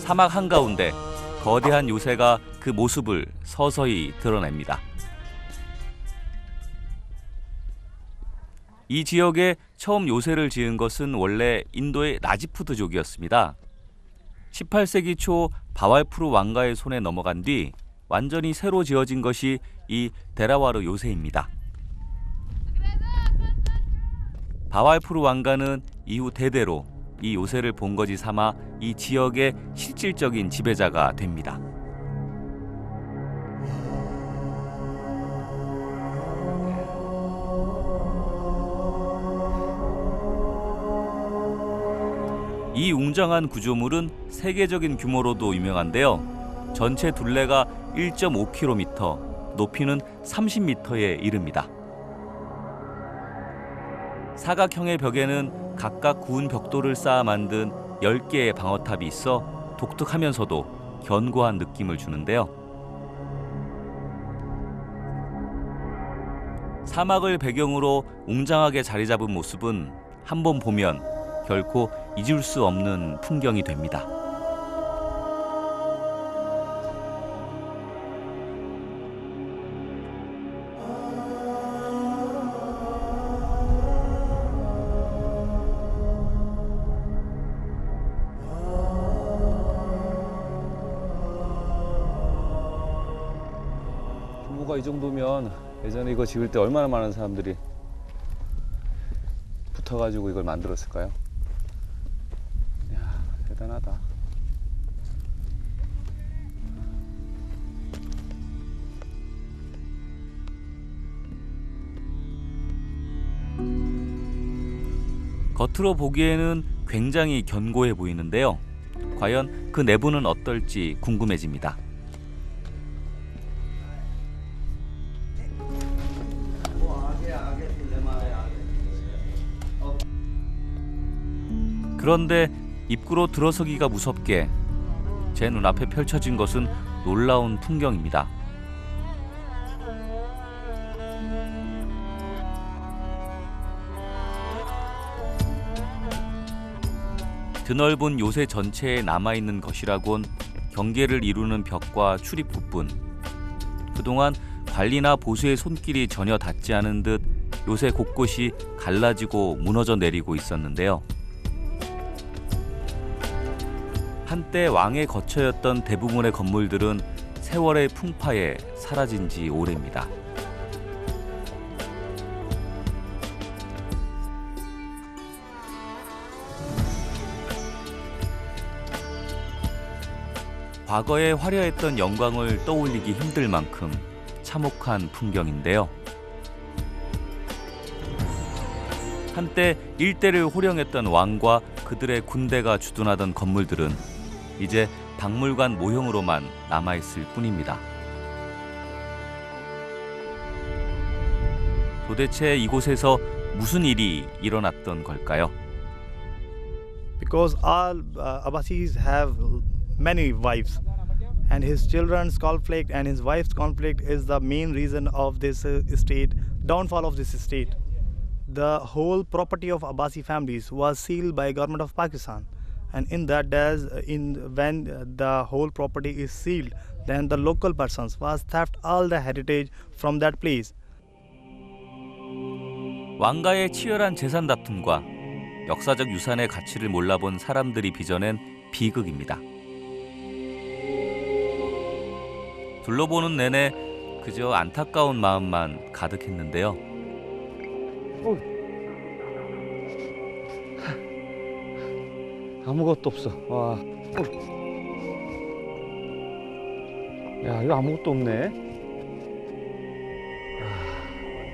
사막 한가운데 거대한 요새가 그 모습을 서서히 드러냅니다. 이 지역에 처음 요새를 지은 것은 원래 인도의 라지푸트족이었습니다. 18세기 초 바왈푸르 왕가의 손에 넘어간 뒤 완전히 새로 지어진 것이 이 데라와르 요새입니다. 바왈푸르 왕가는 이후 대대로 이 요새를 본거지 삼아 이 지역의 실질적인 지배자가 됩니다. 이 웅장한 구조물은 세계적인 규모로도 유명한데요. 전체 둘레가 1.5km, 높이는 30m에 이릅니다. 사각형의 벽에는 각각 구운 벽돌을 쌓아 만든 10개의 방어탑이 있어 독특하면서도 견고한 느낌을 주는데요. 사막을 배경으로 웅장하게 자리 잡은 모습은 한 번 보면 결코 잊을 수 없는 풍경이 됩니다. 규모가 이 정도면 예전에 이거 지을 때 얼마나 많은 사람들이 붙어가지고 이걸 만들었을까요? 이야, 대단하다. 겉으로 보기에는 굉장히 견고해 보이는데요. 과연 그 내부는 어떨지 궁금해집니다. 그런데 입구로 들어서기가 무섭게 제 눈앞에 펼쳐진 것은 놀라운 풍경입니다. 드넓은 요새 전체에 남아있는 것이라곤 경계를 이루는 벽과 출입구뿐. 그동안 관리나 보수의 손길이 전혀 닿지 않은 듯 요새 곳곳이 갈라지고 무너져 내리고 있었는데요. 한때 왕의 거처였던 대부분의 건물들은 세월의 풍파에 사라진 지 오래입니다. 과거에 화려했던 영광을 떠올리기 힘들 만큼 참혹한 풍경인데요. 한때 일대를 호령했던 왕과 그들의 군대가 주둔하던 건물들은 이제 박물관 모형으로만 남아있을 뿐입니다. 도대체 이곳에서 무슨 일이 일어났던 걸까요? Because all Abbasis have many wives, and his children's conflict and his wife's conflict is the main reason of this state, downfall of this state. The whole property of Abbasi families was sealed by government of Pakistan, and in that days, when the whole property is sealed, then the local persons was theft all the heritage from that place. 왕가의 치열한 재산 다툼과 역사적 유산의 가치를 몰라본 사람들이 빚어낸 비극입니다. 둘러보는 내내 그저 안타까운 마음만 가득했는데요. 아무것도 없어. 와. 야, 이거 아무것도 없네.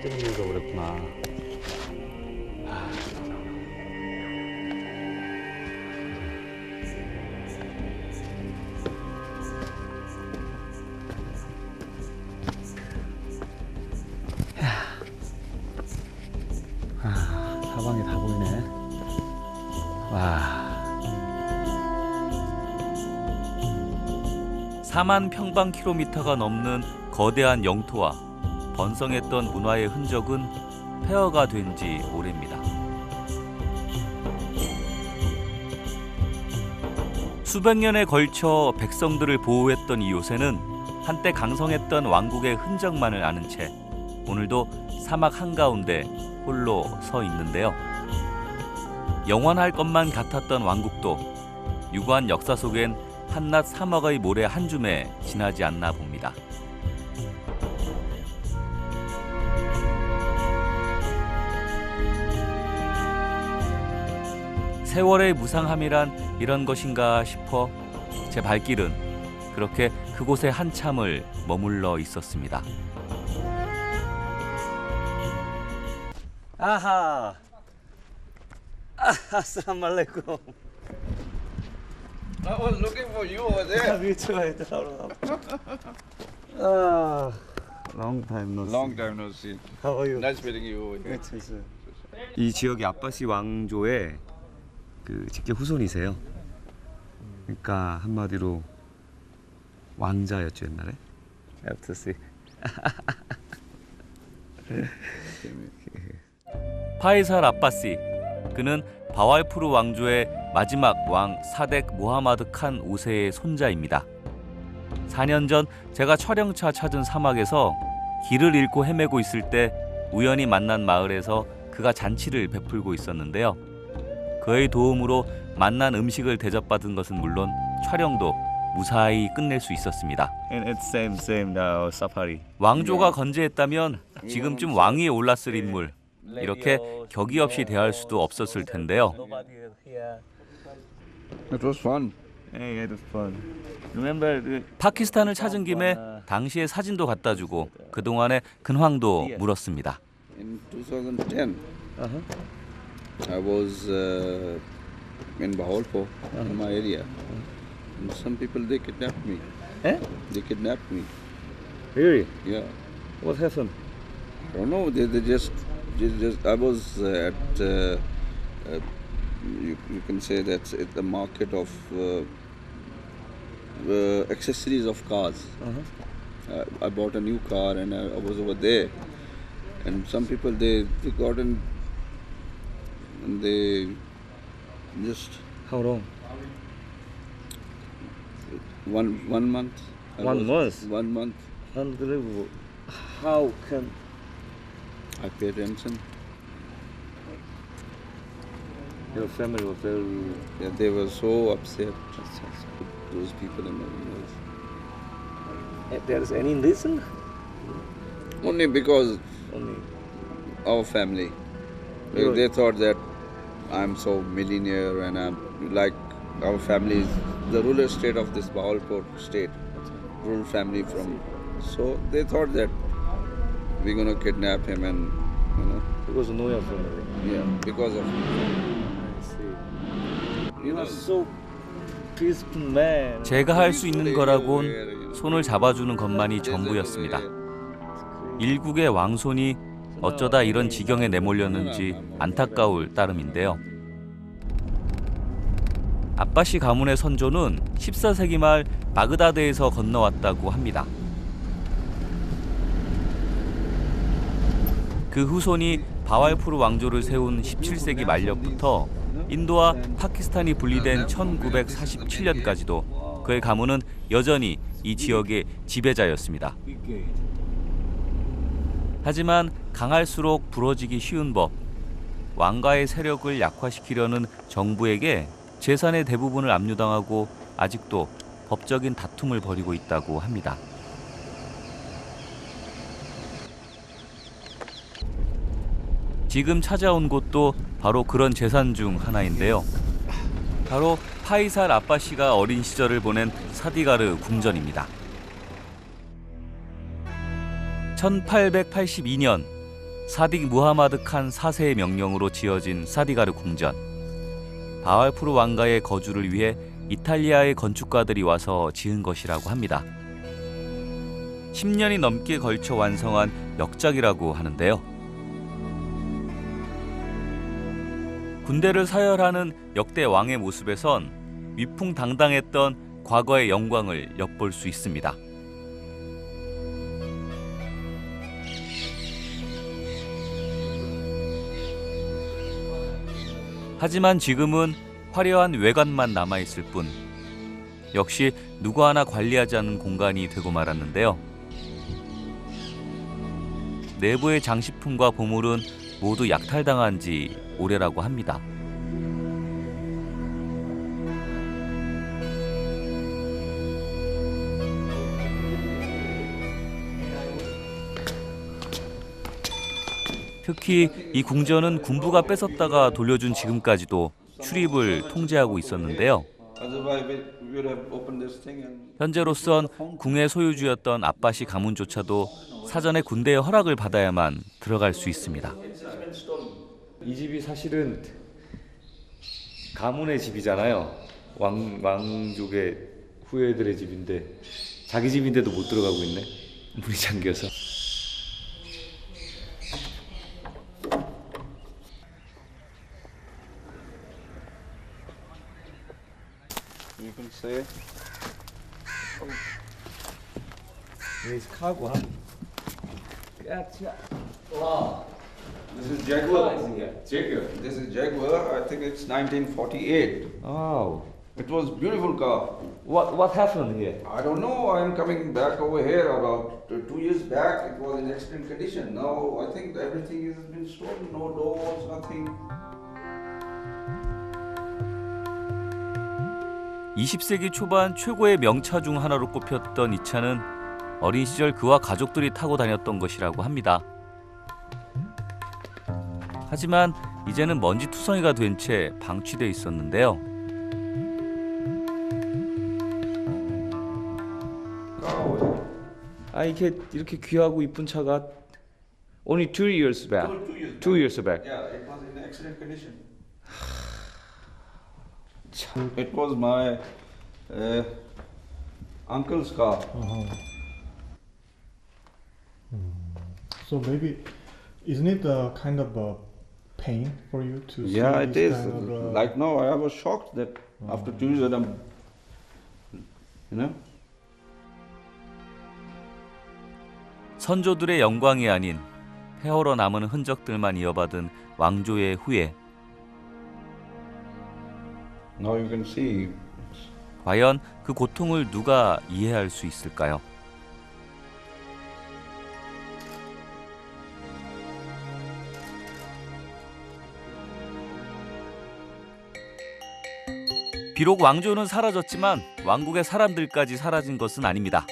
완전히 읽어버렸구나. 사방이 다 보이네. 와. 4만 평방킬로미터가 넘는 거대한 영토와 번성했던 문화의 흔적은 폐허가 된 지 오래입니다. 수백 년에 걸쳐 백성들을 보호했던 이 요새는 한때 강성했던 왕국의 흔적만을 아는 채 오늘도 사막 한가운데 홀로 서 있는데요. 영원할 것만 같았던 왕국도 유구한 역사 속엔 한낱 사막의 모래 한 줌에 지나지 않나 봅니다. 세월의 무상함이란 이런 것인가 싶어 제 발길은 그렇게 그곳에 한참을 머물러 있었습니다. 아하. 아슬라말레이쿰. I was looking for you over there. Long time no see. Long time no see. How are you? Nice meeting you over here. 이 지역이 아빠시 왕조의 그 직계 후손이세요. 그러니까 한마디로 왕자였죠 옛날에. Have to see. 파이살 아빠시, 그는 바왈푸르 왕조의 마지막 왕 사덱 모하마드 칸 5세의 손자입니다. 4년 전 제가 촬영차 찾은 사막에서 길을 잃고 헤매고 있을 때 우연히 만난 마을에서 그가 잔치를 베풀고 있었는데요. 그의 도움으로 맛난 음식을 대접받은 것은 물론 촬영도 무사히 끝낼 수 있었습니다. And it's same now safari. 왕조가 건재했다면 지금쯤 왕위에 올랐을 인물, 이렇게 격이 없이 대할 수도 없었을 텐데요. It was fun. Hey, it was fun. Remember the 파키스탄을 찾은 김에 당시의 사진도 갖다 주고 그동안의 근황도 물었습니다. In 2010, I was in Bahawalpur, in my area. And some people, they kidnapped me. Eh? They kidnapped me. Really? Yeah. What happened? I don't know. They just I was at you can say that's at the market of accessories of cars. I bought a new car and I was over there, and some people they got in and they just How long? one month. I 1 was- month? 1 month. Unbelievable. How can? I paid ransom. Your family was very. Yeah, they were so upset. Those people in my house. There is any reason? Only because Only. our family. Really? They thought that I'm so millionaire and I'm like our family is the ruler state of this Bahawalpur state, rural family from. So they thought that we're gonna kidnap him and Because know your family. yeah, because of I see. You are so peaceful man. 제가 할 수 있는 거라곤 손을 잡아주는 것만이 전부였습니다. 일국의 왕손이 어쩌다 이런 지경에 내몰렸는지 안타까울 따름인데요. 아빠시 가문의 선조는 14세기 말 바그다드에서 건너왔다고 합니다. 그 후손이 바왈푸르 왕조를 세운 17세기 말년부터 인도와 파키스탄이 분리된 1947년까지도 그의 가문은 여전히 이 지역의 지배자였습니다. 하지만 강할수록 부러지기 쉬운 법, 왕가의 세력을 약화시키려는 정부에게 재산의 대부분을 압류당하고 아직도 법적인 다툼을 벌이고 있다고 합니다. 지금 찾아온 곳도 바로 그런 재산 중 하나인데요. 바로 파이살 아빠시가 어린 시절을 보낸 사디가르 궁전입니다. 1882년 사딕 무하마드 칸 4세의 명령으로 지어진 사디가르 궁전. 바왈푸르 왕가의 거주를 위해 이탈리아의 건축가들이 와서 지은 것이라고 합니다. 10년이 넘게 걸쳐 완성한 역작이라고 하는데요. 군대를 서열하는 역대 왕의 모습에선 위풍당당했던 과거의 영광을 엿볼 수 있습니다. 하지만 지금은 화려한 외관만 남아있을 뿐 역시 누구 하나 관리하지 않는 공간이 되고 말았는데요. 내부의 장식품과 보물은 모두 약탈당한 지 오래라고 합니다. 특히 이 궁전은 군부가 뺏었다가 돌려준 지금까지도 출입을 통제하고 있었는데요. Otherwise, we would have opened this thing and 현재로선 궁의 소유주였던 아빠시 가문조차도 사전에 군대의 허락을 받아야만 들어갈 수 있습니다. 이 집이 사실은 가문의 집이잖아요. 왕족의 후예들의 집인데 자기 집인데도 못 들어가고 있네. 문이 잠겨서. you can say. This 카구나. 와. This is Jaguar. Jaguar. This is Jaguar. I think it's 1948. Oh. It was beautiful car. What happened here? I don't know. I'm coming back over here about 2 years back. It was in excellent condition. Now I think everything has been stolen. No doors, nothing. 20세기 초반 최고의 명차 중 하나로 꼽혔던 이 차는 어린 시절 그와 가족들이 타고 다녔던 것이라고 합니다. 하지만 이제는 먼지투성이가 된 채 방치돼 있었는데요. 아 이렇게 귀하고 이쁜 차가 only 2 years back. 2 years back. Yeah, it was in excellent condition. It was my uncle's car. So maybe, isn't it a kind of a pain for you to see Yeah, it this is. kind of, Like now, I was shocked that after 2 years, I'm, you know. 선조들의 영광이 아닌 폐허로 남은 흔적들만 이어받은 왕조의 후예. Now you can see. 과연 그 고통을 누가 이해할 수 있을까요? 비록 왕조는 사라졌지만 왕국의 사람들까지 사라진 것은 아닙니다.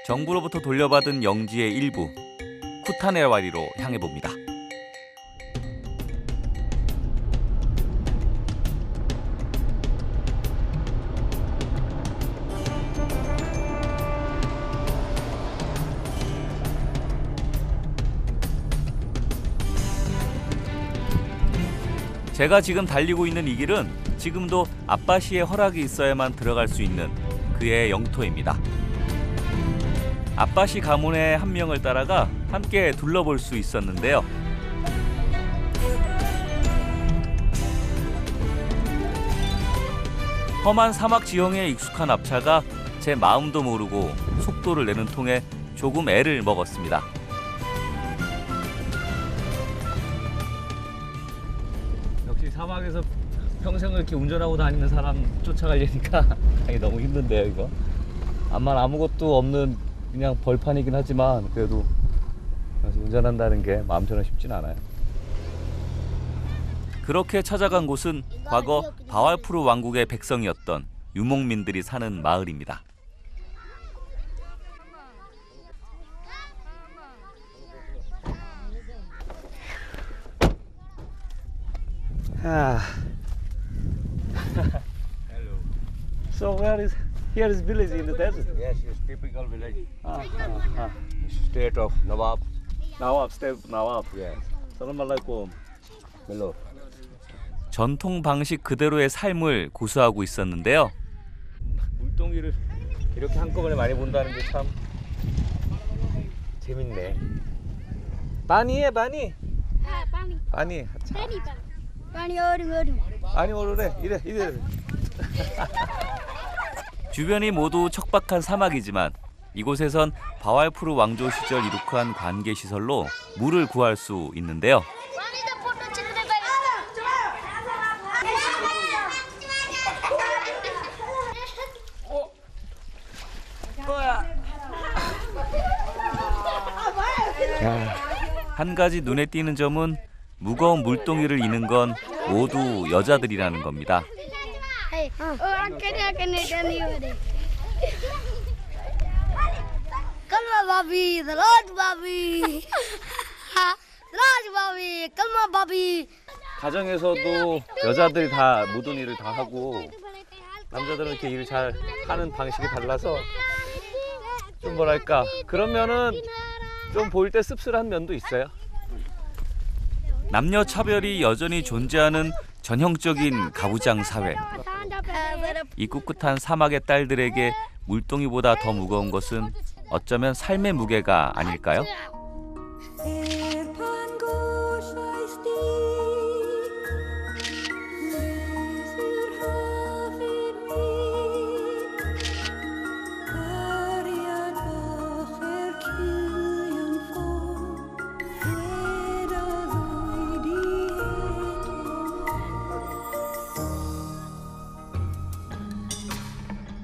정부로부터 돌려받은 영지의 일부, 쿠타네와리로 향해 봅니다. 제가 지금 달리고 있는 이 길은 지금도 아빠시의 허락이 있어야만 들어갈 수 있는 그의 영토입니다. 아빠시 가문의 한 명을 따라가 함께 둘러볼 수 있었는데요. 험한 사막 지형에 익숙한 앞차가 제 마음도 모르고 속도를 내는 통에 조금 애를 먹었습니다. 역시 사막에서 평생을 이렇게 운전하고 다니는 사람 쫓아가려니까 너무 힘든데요 이거. 암만 아무것도 없는 그냥 벌판이긴 하지만 그래도 운전한다는 게 마음처럼 쉽진 않아요. 그렇게 찾아간 곳은 과거 바왈푸르 왕국의 백성이었던 유목민들이 사는 마을입니다. So here is village in the desert. Yes, it's typical village. State of Nawab. Nawab, state Nawab. Yes. Salam alaikum. Hello. 전통 방식 그대로의 삶을 고수하고 있었는데요. 물동이를 이렇게 한꺼번에 많이 본다는 게 참 재밌네. 바니에 바니. हाँ पानी 바니. पानी पानी और 아니 오르래. 이래. 주변이 모두 척박한 사막이지만 이곳에선 바왈푸르 왕조 시절 이룩한 관계 시설로 물을 구할 수 있는데요. पानी तो फोटो चित्र 한 가지 눈에 띄는 점은 무거운 물동이를 이는 건 모두 여자들이라는 겁니다. orang kena Dani wade. Kalma babi, Raj babi. Raj babi, Kalma babi. 가정에서도 여자들이 다 모든 일을 다 하고 남자들은 이렇게 일을 잘 하는 방식이 달라서 좀 뭐랄까 그러면은 좀 보일 때 씁쓸한 면도 있어요. 남녀 차별이 여전히 존재하는 전형적인 가부장 사회. 이 꿋꿋한 사막의 딸들에게 물동이보다 더 무거운 것은 어쩌면 삶의 무게가 아닐까요?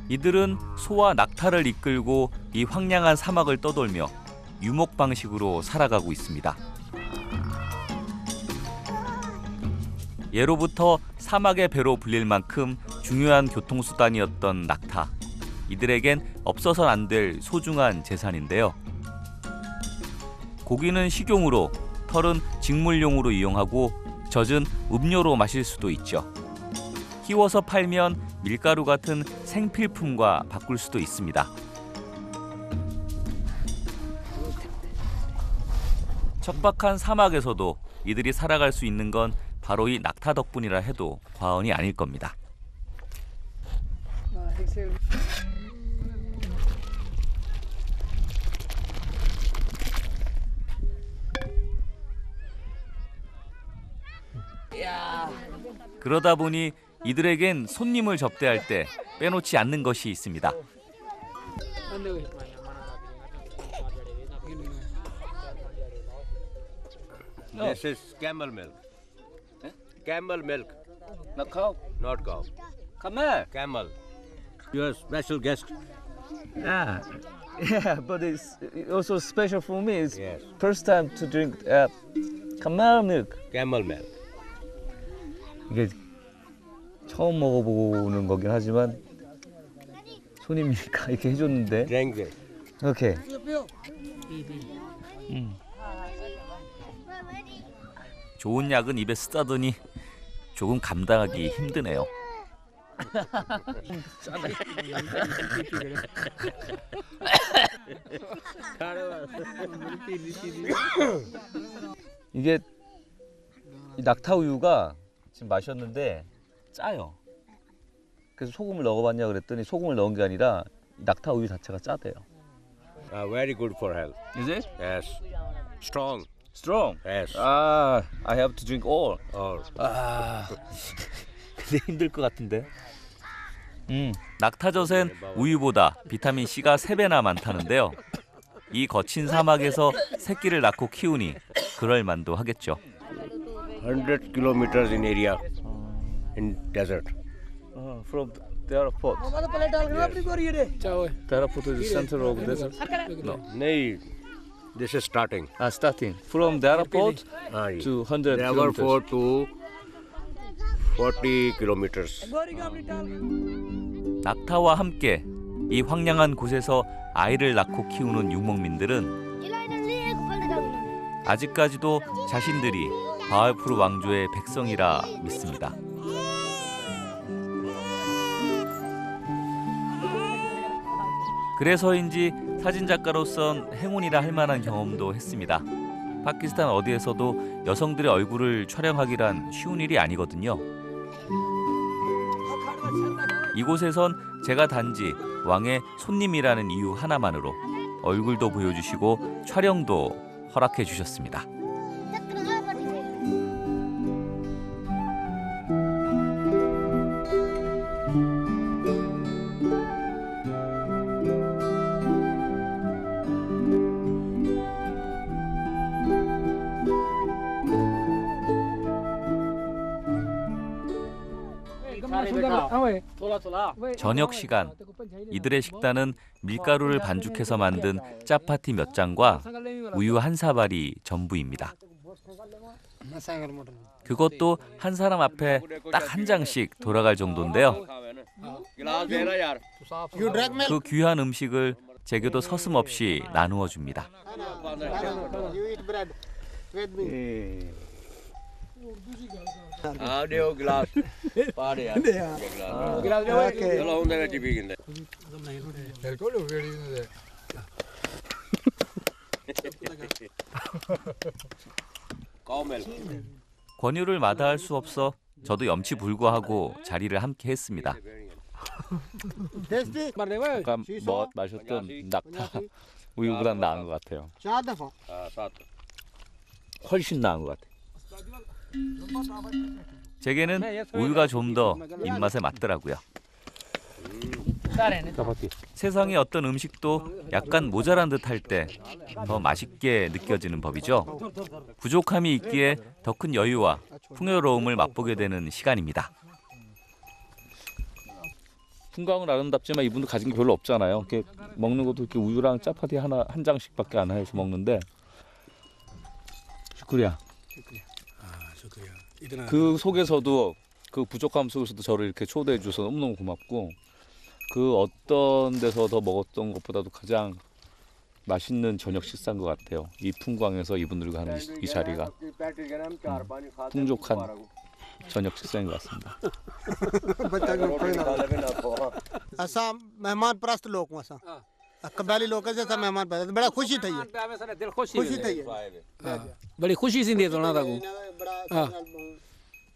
이들은 소와 낙타를 이끌고 이 황량한 사막을 떠돌며 유목 방식으로 살아가고 있습니다. 예로부터 사막의 배로 불릴 만큼 중요한 교통수단이었던 낙타. 이들에겐 없어서는 안 될 소중한 재산인데요. 고기는 식용으로, 털은 직물용으로 이용하고 젖은 음료로 마실 수도 있죠. 키워서 팔면 밀가루 같은 생필품과 바꿀 수도 있습니다. 척박한 사막에서도 이들이 살아갈 수 있는 건 바로 이 낙타 덕분이라 해도 과언이 아닐 겁니다. 그러다 보니 이들에겐 손님을 접대할 때 빼놓지 않는 것이 있습니다. This is camel milk. Camel milk, Not cow. not cow. Come here. Camel. Your special guest. Yeah, but it's also special for me. It's Yes. first time to drink camel milk. Camel milk. 이게 처음 먹어보는 거긴 하지만 손님이니까 이렇게 해줬는데 Drink it. 이렇게 좋은 약은 입에 쓰다더니 조금 감당하기 힘드네요. 이게 이 낙타 우유가 지금 마셨는데 짜요. 그래서 소금을 넣어봤냐 그랬더니 소금을 넣은 게 아니라 이 낙타 우유 자체가 짜대요. Very good for health. Is it Yes. Strong. strong? Yes. I have to drink all. Or 근데 힘들 것 같은데. 낙타젖엔 우유보다 비타민 C가 3배나 많다는데요. 이 거친 사막에서 새끼를 낳고 키우니 그럴 만도 하겠죠. 100 kilometers in area in desert. From Darapot. Darapot is the center of the desert. No. No, this is starting. Starting from Darapot Yes. to 100 Never kilometers. 4 to 40 kilometers. 낙타와 함께 이 황량한 곳에서 아이를 낳고 키우는 유목민들은 아직까지도 자신들이 바알푸르 왕조의 백성이라 믿습니다. 그래서인지 사진작가로선 행운이라 할 만한 경험도 했습니다. 파키스탄 어디에서도 여성들의 얼굴을 촬영하기란 쉬운 일이 아니거든요. 이곳에선 제가 단지 왕의 손님이라는 이유 하나만으로 얼굴도 보여주시고 촬영도 허락해 주셨습니다. 저녁 시간 이들의 식단은 밀가루를 반죽해서 만든 짜파티 몇 장과 우유 한 사발이 전부입니다. 그것도 한 사람 앞에 딱 한 장씩 돌아갈 정도인데요. 그 귀한 음식을 제게도 서슴없이 나누어 줍니다. ਦਿਓ ਗਲਾਸ ਪਾ ਦੇ ਯਾਰ ਚਲੋ ਉਹਦੇ ਵਿੱਚ ਪੀ ਗਿੰਦੇ 권유를 마다할 수 없어 저도 염치불구하고 자리를 함께 했습니다. 아까 마셨던 낙타 우유보다 나은 것 같아요. 훨씬 나은 것 같아요. 제게는 우유가 좀 더 입맛에 맞더라고요. 세상의 어떤 음식도 약간 모자란 듯 할 때 더 맛있게 느껴지는 법이죠. 부족함이 있기에 더 큰 여유와 풍요로움을 맛보게 되는 시간입니다. 풍광은 아름답지만 이분도 가진 게 별로 없잖아요. 이렇게 먹는 것도 이렇게 우유랑 짜파티 한 장씩밖에 안 해서 먹는데. 슈크리야. 그 속에서도 그 부족함 속에서도 저를 이렇게 초대해 줘서 너무너무 고맙고 그 어떤 데서 더 먹었던 것보다도 가장 맛있는 저녁 식사인 것 같아요. 이 풍광에서 이분들과 하는 이 자리가 풍족한 저녁 식사인 것 같습니다. असा मेहमान परस्त लोग हूँ असा कबाली लोग जैसा मेहमान परस्त बड़ा खुशी थी खुशी थी बड़ी खुशी सी दी दोना ताकू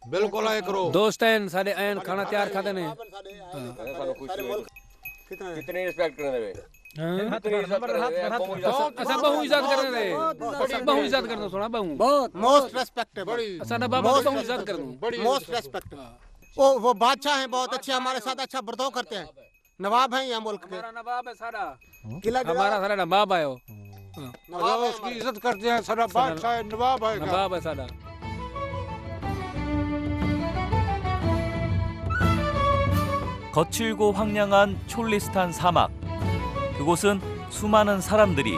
बिल्कुल आए करो दोस्त हैं सारे आयन खाना तैयार खाते ने कितनी रिस्पेक्ट करने दे सब बहु इज्जत करने दे सब बहु इज्जत करना सुना बहु बहुत मोस्ट रेस्पेक्टेबल साडा बाबा बहु इज्जत कर दूं मोस्ट रेस्पेक्टेबल वो बादशाह हैं बहुत अच्छे हमारे साथ अच्छा बर्ताव करते हैं नवाब हैं यहाँ मुल्क के हमारा नवाब है सारा किला हमारा सारा नवाब आयो नवाब उसकी इज्जत करते हैं सारा बादशाह नवाब है नवाब है सारा 거칠고 황량한 촐리스탄 사막. 그곳은 수많은 사람들이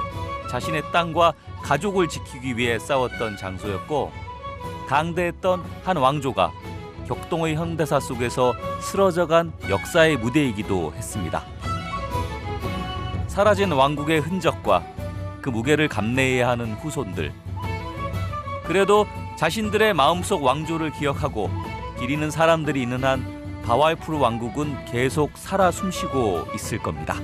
자신의 땅과 가족을 지키기 위해 싸웠던 장소였고 강대했던 한 왕조가 격동의 현대사 속에서 쓰러져간 역사의 무대이기도 했습니다. 사라진 왕국의 흔적과 그 무게를 감내해야 하는 후손들. 그래도 자신들의 마음속 왕조를 기억하고 기리는 사람들이 있는 한 바왈푸르 왕국은 계속 살아 숨쉬고 있을 겁니다.